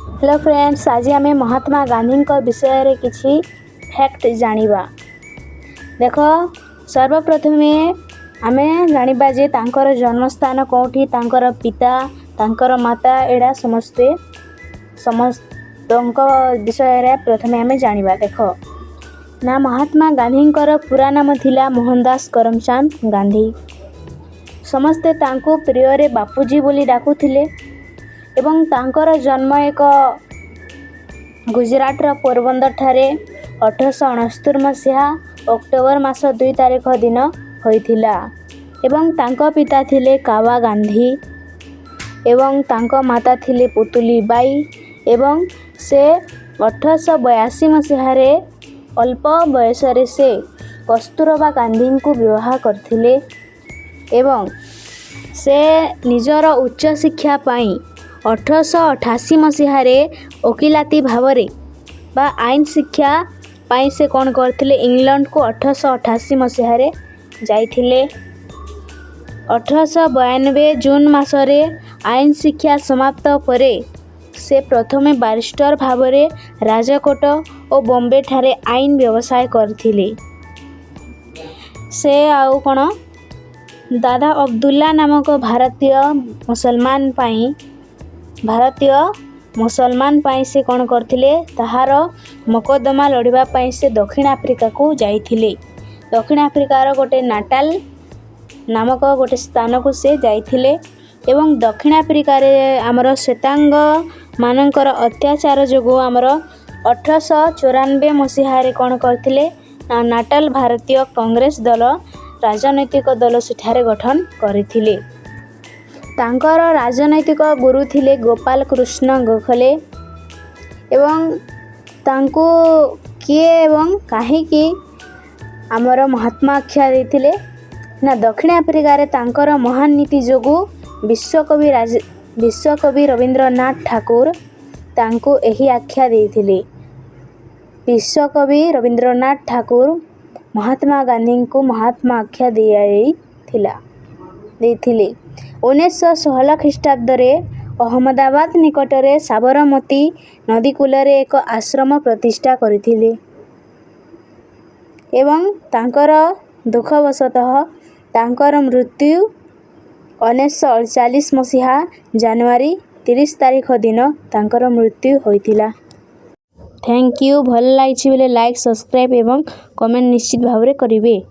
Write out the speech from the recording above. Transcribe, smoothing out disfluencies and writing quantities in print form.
Hello friends, आज आम महात्मा गांधी विषय रे किछि फैक्ट जानिबा। देख, सर्वप्रथम आम जानिबा जे तांकर जन्मस्थान कोठी, तांकर पिता, तांकर माता, एडा समस्त विषय रे प्रथमे आम जानिबा। देख ना, महात्मा गांधी पूरा नाम थिला मोहनदास करमचंद गांधी। समस्ते तांको प्रिय रे बापूजी बोली डाकुथिले एवं तांकर जन्म एक गुजरातर पोरबंदर ठारे 1869 मसीहा अक्टोबर मास 2 तारिख दिन होइथिला। एवं तांको पिता थिले कावा गांधी एवं तांको माता थिले पुतुली बाई एवं से 1882 मसीह रे अल्प बयस रे से कस्तूरबा गांधी को विवाह करथिले एवं से निजर उच्च शिक्षा पाई 1888 मसीह वकिलाती भावरे बा आईन शिक्षा पाई से कौन करथिले इंग्लैंड को 1888 मसीह जाइथिले। 1892 जून मासरे आईन शिक्षा समाप्त परे से प्रथमे बारिस्टर भावरे राजकोट और बॉम्बे ठारे आईन व्यवसाय करथिले। से आउ कोन दादा अब्दुल्ला नामक भारतीय मुसलमान पाई से कौन करथिले ताहार मकदमा लड़िबा पाई से दक्षिण आफ्रिका को जाइथिले। दक्षिण आफ्रिकार गोटे नाटाल नामक गोटे स्थान को से जाइथिले एवं दक्षिण आफ्रिका रे हमर श्वेतांग मानकर अत्याचार जोगो हमर 1894 मसीह रे कौन करथिले नाटाल भारतीय कांग्रेस दल राजनैतिक दल सेठारे गठन करथिले। तांकर राजनैतिक गुरु थिले गोपाल कृष्ण गोखले एवं तांको किए एवं काहेकि आमर महात्मा आख्या देथिले ना दक्षिण आफ्रिका रे तांकर महान नीति जोगु विश्वकवि रविंद्रनाथ ठाकुर तांको एही आख्या देथिले। विश्वकवि रविंद्रनाथ ठाकुर महात्मा गांधी को महात्मा आख्या देथिले। 1916 ख्रीष्टाब्द रे अहमदाबाद निकटरे साबरमती नदी कूलरे एक आश्रम प्रतिष्ठा करथिले एवं तांकर दुखवशतः तांकर मृत्यु 1948 मसीहा जनवरी 30 तारिख दिन तांकर मृत्यु होइथिला। Thank you. भल लागिछि बेले लाइक, सब्सक्राइब एवं कमेंट निश्चित भाव रे करिवे।